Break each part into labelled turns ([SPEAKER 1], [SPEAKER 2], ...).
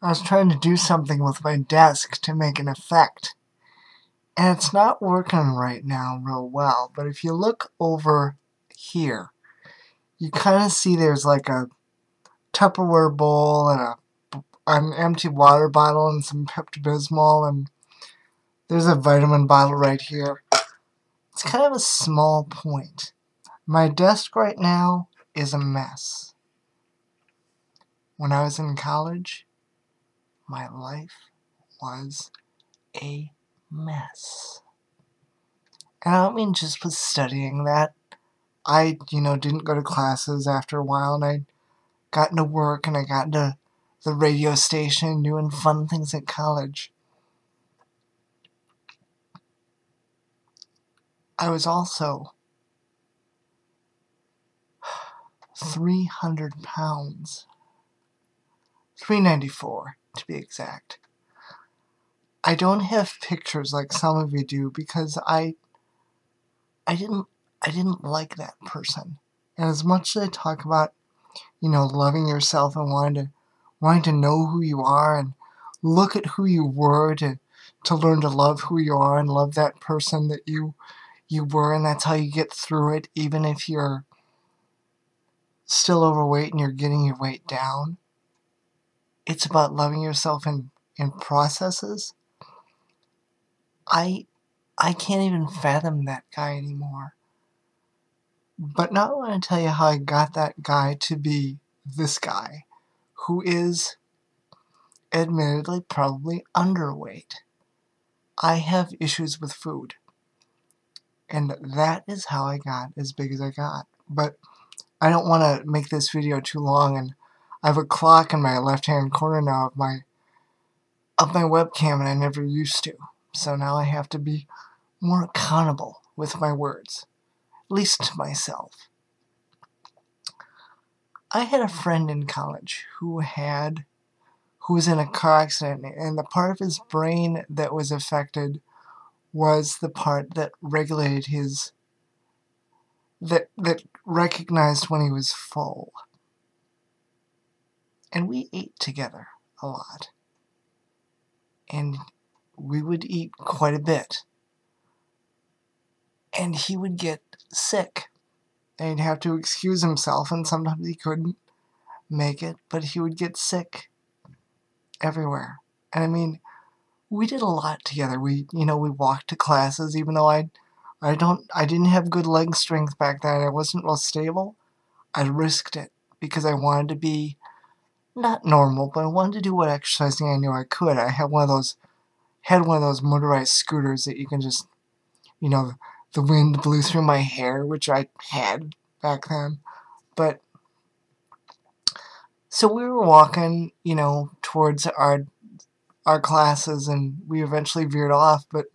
[SPEAKER 1] I was trying to do something with my desk to make an effect, and it's not working right now real well, but if you look over here, you kind of see there's like a Tupperware bowl and an empty water bottle and some Pepto-Bismol, and there's a vitamin bottle right here. It's kind of a small point. My desk right now is a mess. When I was in college, my life was a mess. And I don't mean just with studying that. I, didn't go to classes after a while, and I got into work, and I got into the radio station doing fun things at college. I was also 300 pounds. 394, to be exact. I don't have pictures like some of you do because I didn't like that person. And as much as I talk about, loving yourself and wanting to know who you are and look at who you were to learn to love who you are and love that person that you were, and that's how you get through it, even if you're still overweight and you're getting your weight down. It's about loving yourself in processes. I can't even fathom that guy anymore. But now I want to tell you how I got that guy to be this guy, who is admittedly probably underweight. I have issues with food, and that is how I got as big as I got. But I don't want to make this video too long, and I have a clock in my left-hand corner now of my webcam, and I never used to. So now I have to be more accountable with my words, at least to myself. I had a friend in college who was in a car accident, and the part of his brain that was affected was the part that regulated that recognized when he was full. And we ate together a lot. And we would eat quite a bit. And he would get sick. And he'd have to excuse himself, and sometimes he couldn't make it, but he would get sick everywhere. And I mean, we did a lot together. We walked to classes, even though I didn't have good leg strength back then. I wasn't real stable. I risked it because I wanted to be not normal, but I wanted to do what exercising I knew I could. I had one of those motorized scooters that you can just, the wind blew through my hair, which I had back then. But so we were walking, towards our classes, and we eventually veered off. But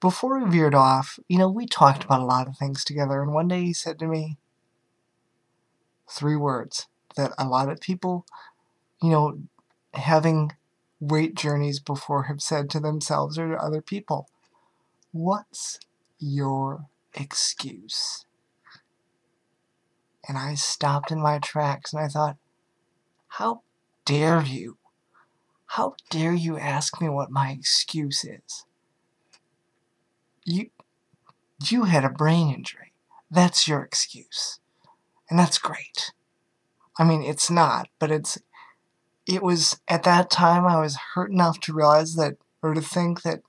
[SPEAKER 1] before we veered off, we talked about a lot of things together. And one day he said to me 3 words that a lot of people, having weight journeys before have said to themselves or to other people. What's your excuse? And I stopped in my tracks and I thought, how dare you? How dare you ask me what my excuse is? You had a brain injury. That's your excuse. And that's great. I mean, it's not, but it was, at that time, I was hurt enough to realize that, or to think that,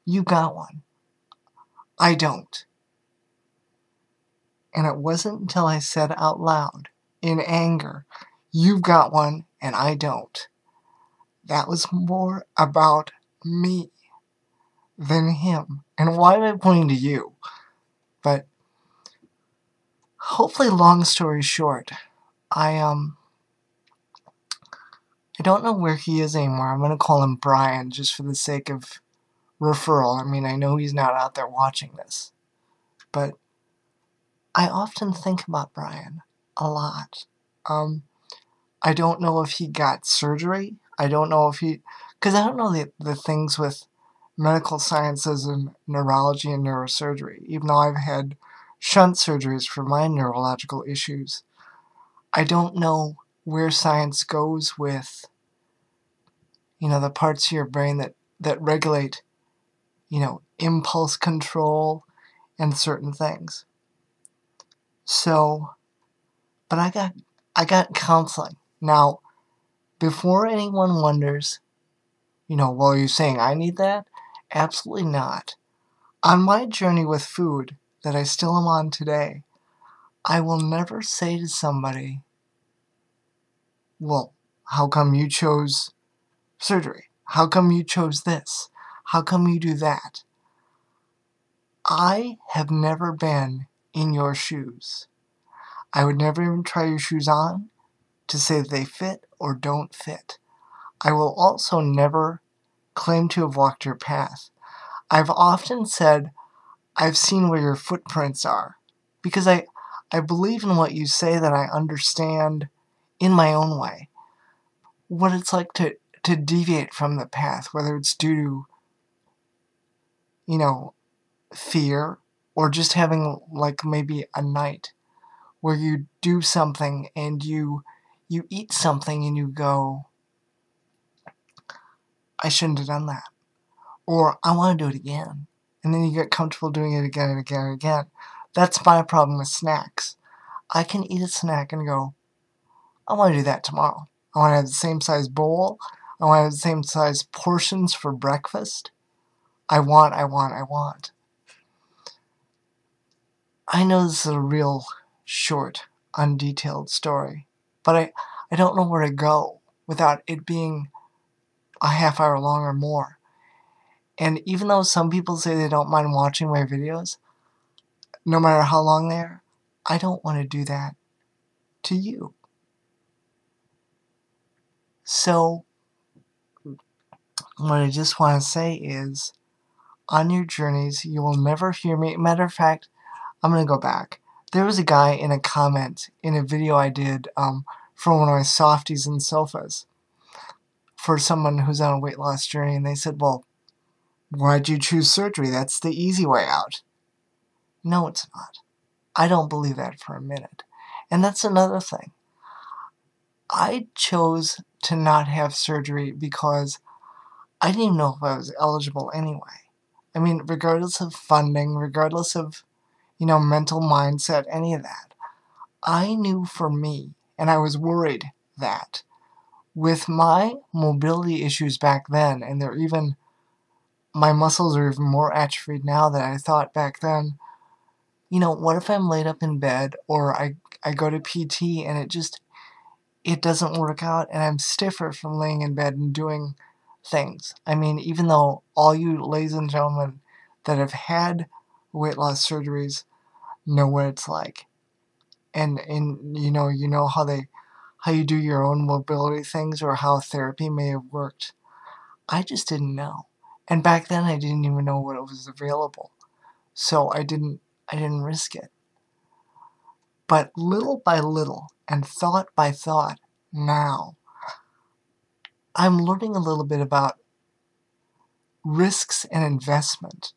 [SPEAKER 1] you got one. I don't. And it wasn't until I said out loud, in anger, you've got one and I don't. That was more about me than him. And why am I pointing to you? But hopefully, long story short, I don't know where he is anymore. I'm going to call him Brian just for the sake of referral. I mean, I know he's not out there watching this. But I often think about Brian a lot. I don't know if he got surgery. I don't know if because I don't know the things with medical sciences and neurology and neurosurgery, even though I've had shunt surgeries for my neurological issues. I don't know where science goes with the parts of your brain that regulate, impulse control and certain things. So, but I got counseling. Now, before anyone wonders, well, you're saying I need that? Absolutely not. On my journey with food that I still am on today, I will never say to somebody, well, how come you chose surgery? How come you chose this? How come you do that? I have never been in your shoes. I would never even try your shoes on to say that they fit or don't fit. I will also never claim to have walked your path. I've often said, I've seen where your footprints are, because I believe in what you say, that I understand in my own way what it's like to deviate from the path, whether it's due to, fear, or just having like maybe a night where you do something and you eat something and you go, I shouldn't have done that, or I want to do it again, and then you get comfortable doing it again and again and again. That's my problem with snacks. I can eat a snack and go, I want to do that tomorrow. I want to have the same size bowl. I want to have the same size portions for breakfast. I want. I know this is a real short, undetailed story, but I don't know where to go without it being a half hour long or more. And even though some people say they don't mind watching my videos, no matter how long they are, I don't want to do that to you. So, what I just want to say is, on your journeys, you will never hear me. Matter of fact, I'm going to go back. There was a guy in a comment in a video I did for one of my softies and sofas for someone who's on a weight loss journey, and they said, well, why'd you choose surgery? That's the easy way out. No, it's not. I don't believe that for a minute. And that's another thing. I chose to not have surgery because I didn't even know if I was eligible anyway. I mean, regardless of funding, regardless of, mental mindset, any of that. I knew for me, and I was worried that with my mobility issues back then, and my muscles are even more atrophied now than I thought back then, what if I'm laid up in bed, or I go to PT and it doesn't work out, and I'm stiffer from laying in bed and doing things. I mean, even though all you ladies and gentlemen that have had weight loss surgeries know what it's like, and you know how you do your own mobility things, or how therapy may have worked. I just didn't know, and back then I didn't even know what was available, so I didn't risk it. But little by little, and thought by thought, now I'm learning a little bit about risks and investment.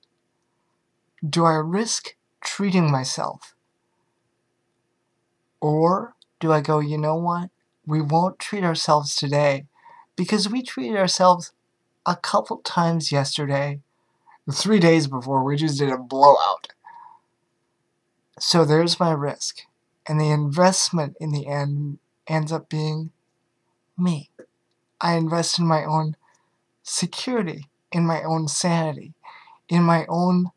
[SPEAKER 1] Do I risk treating myself? Or do I go, you know what? We won't treat ourselves today because we treated ourselves a couple times yesterday. 3 days before, we just did a blowout. So there's my risk. And the investment in the end ends up being me. I invest in my own security, in my own sanity, in my own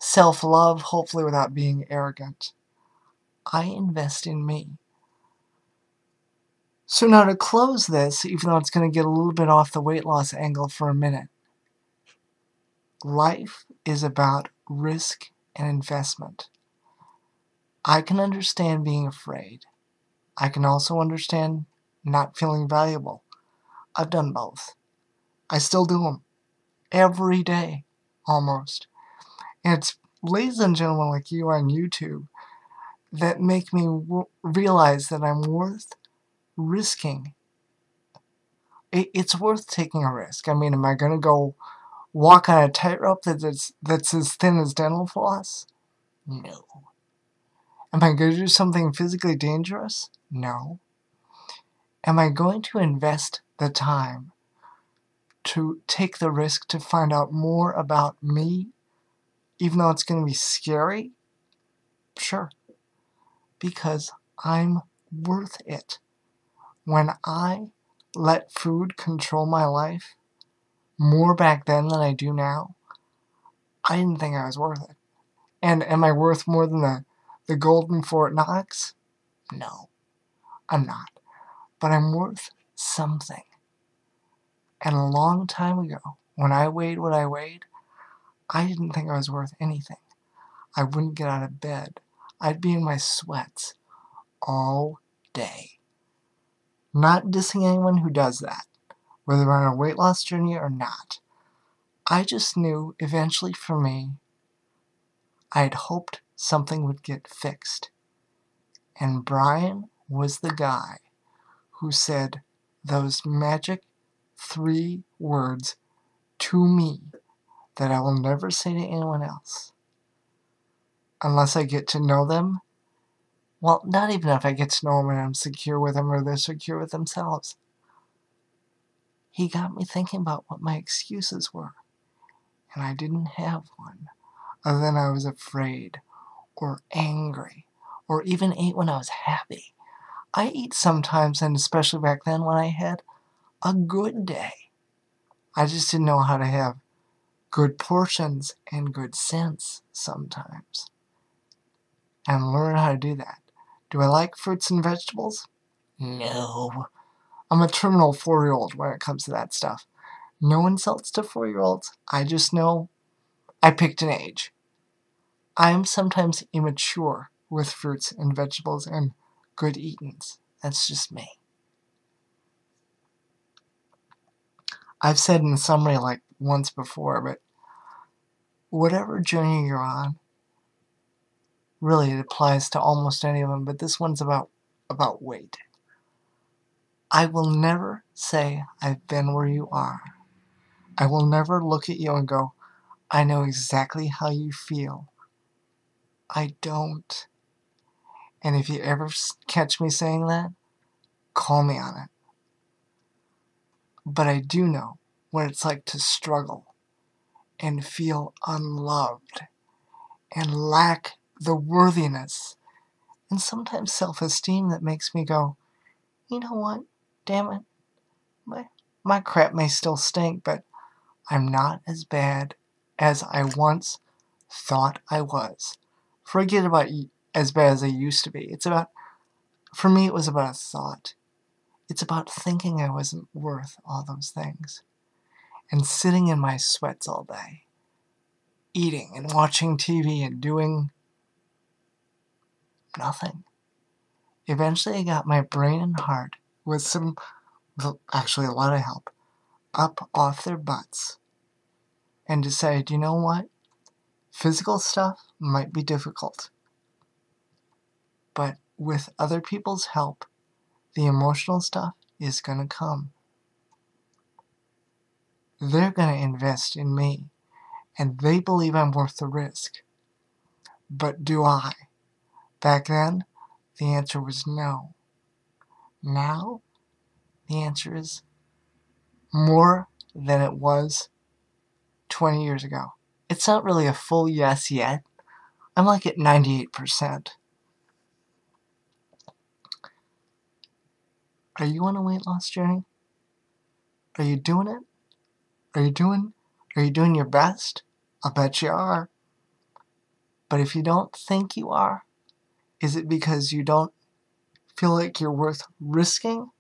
[SPEAKER 1] self-love, hopefully without being arrogant. I invest in me. So now to close this, even though it's going to get a little bit off the weight loss angle for a minute, life is about risk and investment. I can understand being afraid. I can also understand not feeling valuable. I've done both. I still do them. Every day, almost. And it's ladies and gentlemen like you on YouTube that make me realize that I'm worth risking. It's worth taking a risk. I mean, am I going to go walk on a tightrope that's as thin as dental floss? No. Am I going to do something physically dangerous? No. Am I going to invest the time to take the risk to find out more about me, even though it's going to be scary? Sure. Because I'm worth it. When I let food control my life, more back then than I do now, I didn't think I was worth it. And am I worth more than the golden Fort Knox? No, I'm not. But I'm worth something. And a long time ago, when I weighed what I weighed, I didn't think I was worth anything. I wouldn't get out of bed. I'd be in my sweats all day. Not dissing anyone who does that, whether they're on a weight loss journey or not. I just knew eventually for me, I had hoped something would get fixed. And Brian was the guy who said those magic 3 words to me that I will never say to anyone else. Unless I get to know them. Well, not even if I get to know them and I'm secure with them or they're secure with themselves. He got me thinking about what my excuses were. And I didn't have one. Other than I was afraid or angry or even ate when I was happy. I eat sometimes, and especially back then when I had a good day. I just didn't know how to have good portions and good sense sometimes. And learn how to do that. Do I like fruits and vegetables? No. I'm a terminal 4-year-old when it comes to that stuff. No insults to 4-year-olds. I just know I picked an age. I am sometimes immature with fruits and vegetables and good eatings. That's just me. I've said in summary like once before, but whatever journey you're on, really it applies to almost any of them, but this one's about weight. I will never say I've been where you are. I will never look at you and go, I know exactly how you feel. I don't. And if you ever catch me saying that, call me on it. But I do know what it's like to struggle and feel unloved and lack the worthiness and sometimes self-esteem that makes me go, you know what, damn it, my crap may still stink, but I'm not as bad as I once thought I was. Forget about as bad as I used to be. It's about, for me it was about a thought. It's about thinking I wasn't worth all those things. And sitting in my sweats all day. Eating and watching TV and doing nothing. Eventually I got my brain and heart, with actually a lot of help, up off their butts. And decided, you know what? Physical stuff might be difficult. But with other people's help, the emotional stuff is going to come. They're going to invest in me. And they believe I'm worth the risk. But do I? Back then, the answer was no. Now, the answer is more than it was 20 years ago. It's not really a full yes yet. I'm like at 98%. Are you on a weight loss journey? Are you doing it? Are you doing your best? I'll bet you are. But if you don't think you are, is it because you don't feel like you're worth risking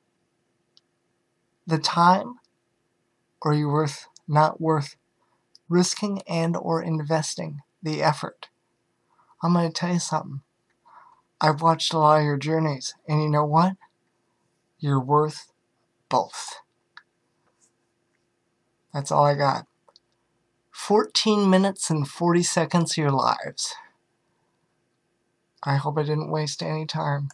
[SPEAKER 1] the time? Or are you not worth risking and or investing the effort? I'm going to tell you something. I've watched a lot of your journeys, and you know what? You're worth both. That's all I got. 14 minutes and 40 seconds of your lives. I hope I didn't waste any time.